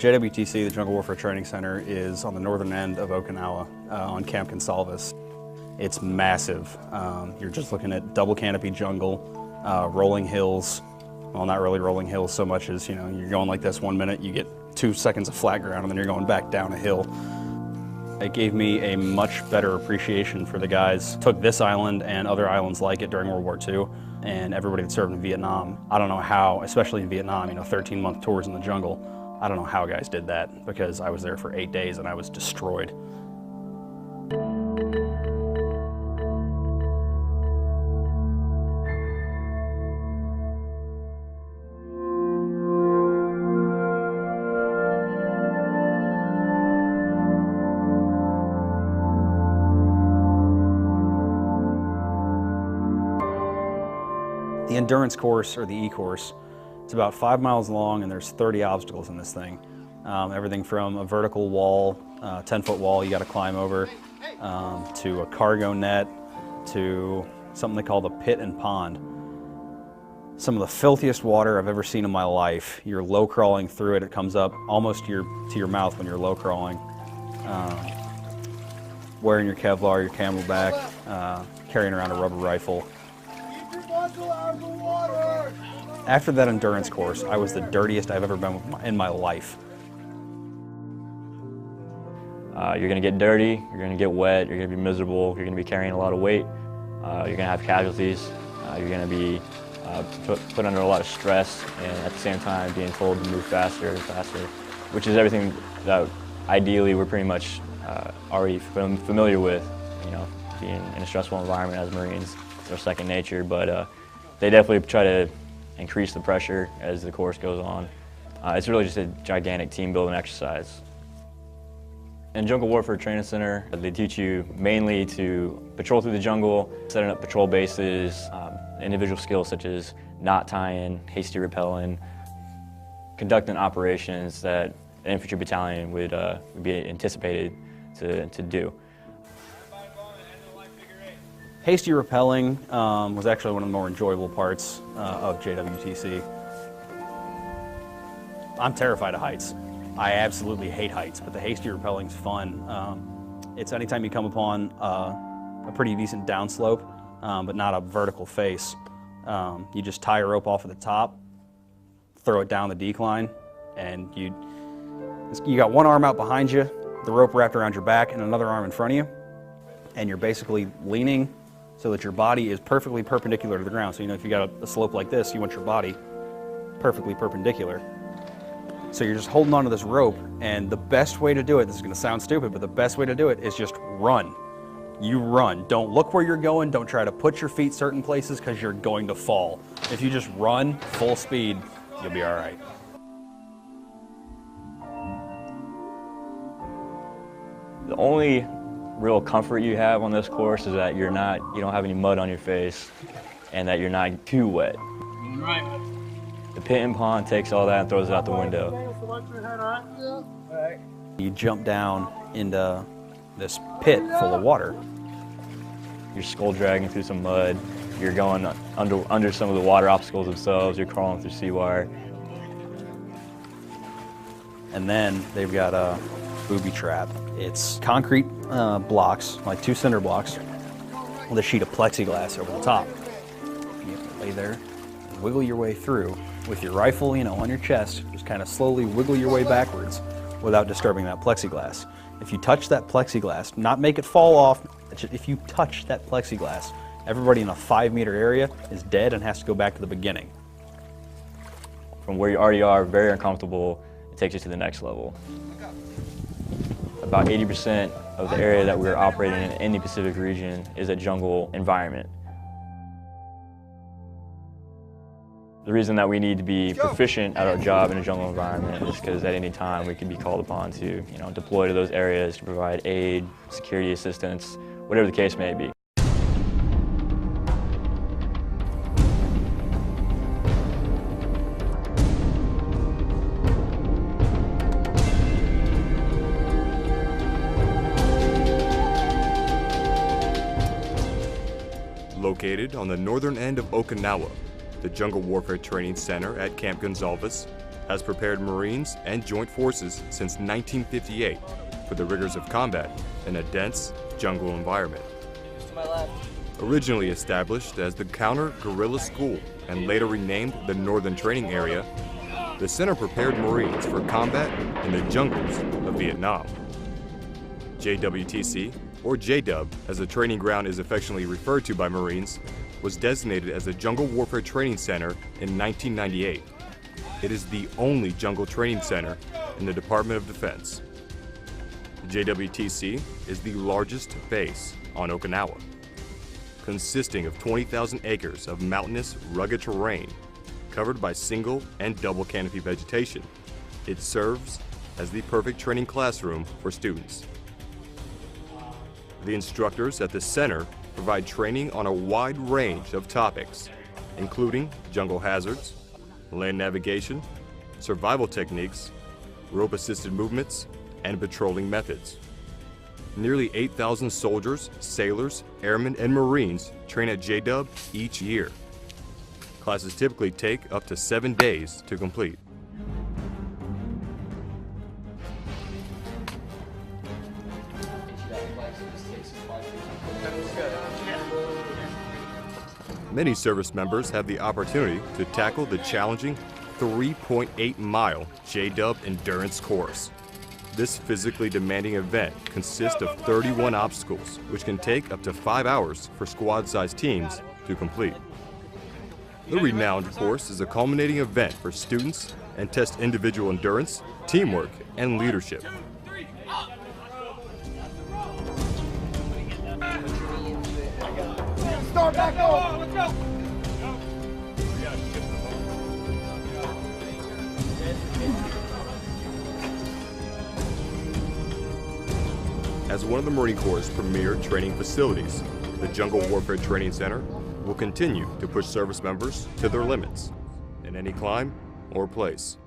JWTC, the Jungle Warfare Training Center, is on the northern end of Okinawa on Camp Gonsalves. It's massive. You're just looking at double canopy jungle, rolling hills. Well, not really rolling hills so much as, you're going like this 1 minute, you get 2 seconds of flat ground, and then you're going back down a hill. It gave me a much better appreciation for the guys. Took this island and other islands like it during World War II, and everybody that served in Vietnam. I don't know how, especially in Vietnam, 13-month tours in the jungle, I don't know how guys did that, because I was there for 8 days and I was destroyed. The endurance course, or the E-course, it's about 5 miles long, and there's 30 obstacles in this thing. Everything from a vertical wall, 10-foot wall you got to climb over, to a cargo net, to something they call the pit and pond. Some of the filthiest water I've ever seen in my life. You're low crawling through it. It comes up almost to your mouth when you're low crawling. Wearing your Kevlar, your Camelback, carrying around a rubber rifle. After that endurance course, I was the dirtiest I've ever been in my life. You're going to get dirty, you're going to get wet, you're going to be miserable, you're going to be carrying a lot of weight, you're going to have casualties, you're going to be put under a lot of stress, and at the same time being told to move faster and faster, which is everything that ideally we're pretty much already familiar with, being in a stressful environment as Marines. It's our second nature, but they definitely try to increase the pressure as the course goes on. It's really just a gigantic team building exercise. In Jungle Warfare Training Center, they teach you mainly to patrol through the jungle, setting up patrol bases, individual skills such as knot tying, hasty rappelling, conducting operations that an infantry battalion would be anticipated to do. Hasty rappelling was actually one of the more enjoyable parts of JWTC. I'm terrified of heights. I absolutely hate heights, but the hasty rappelling's fun. It's anytime you come upon a pretty decent downslope, but not a vertical face. You just tie a rope off at the top, throw it down the decline, and you got one arm out behind you, the rope wrapped around your back, and another arm in front of you, and you're basically leaning so that your body is perfectly perpendicular to the ground. So if you got a slope like this, you want your body perfectly perpendicular. So you're just holding onto this rope, and the best way to do it, this is gonna sound stupid, but the best way to do it is just run. You run. Don't look where you're going, don't try to put your feet certain places because you're going to fall. If you just run full speed, you'll be all right. The only real comfort you have on this course is that you don't have any mud on your face and that you're not too wet. Right. The pit and pond takes all that and throws it out the window. You jump down into this pit full of water. You're skull dragging through some mud. You're going under some of the water obstacles themselves. You're crawling through sea wire. And then they've got a booby trap. It's concrete blocks, like 2 cinder blocks, with a sheet of plexiglass over the top. You have to lay there and wiggle your way through with your rifle, on your chest. Just kind of slowly wiggle your way backwards without disturbing that plexiglass. If you touch that plexiglass, not make it fall off, if you touch that plexiglass, everybody in a 5-meter area is dead and has to go back to the beginning. From where you already are, very uncomfortable, it takes you to the next level. About 80% of the area that we're operating in the Pacific region is a jungle environment. The reason that we need to be proficient at our job in a jungle environment is because at any time we can be called upon to, deploy to those areas to provide aid, security assistance, whatever the case may be. Located on the northern end of Okinawa, the Jungle Warfare Training Center at Camp Gonsalves has prepared Marines and Joint Forces since 1958 for the rigors of combat in a dense jungle environment. To my left. Originally established as the Counter-Guerrilla School and later renamed the Northern Training Area, the center prepared Marines for combat in the jungles of Vietnam. JWTC, or JDub, as the training ground is affectionately referred to by Marines, was designated as a Jungle Warfare Training Center in 1998. It is the only jungle training center in the Department of Defense. JWTC is the largest base on Okinawa, consisting of 20,000 acres of mountainous, rugged terrain covered by single and double canopy vegetation. It serves as the perfect training classroom for students. The instructors at the center provide training on a wide range of topics, including jungle hazards, land navigation, survival techniques, rope-assisted movements, and patrolling methods. Nearly 8,000 soldiers, sailors, airmen, and Marines train at JDub each year. Classes typically take up to 7 days to complete. Many service members have the opportunity to tackle the challenging 3.8-mile JDub endurance course. This physically demanding event consists of 31 obstacles, which can take up to 5 hours for squad-sized teams to complete. The renowned course is a culminating event for students and tests individual endurance, teamwork, and leadership. Start back up. Let's go. As one of the Marine Corps' premier training facilities, the Jungle Warfare Training Center will continue to push service members to their limits in any climb or place.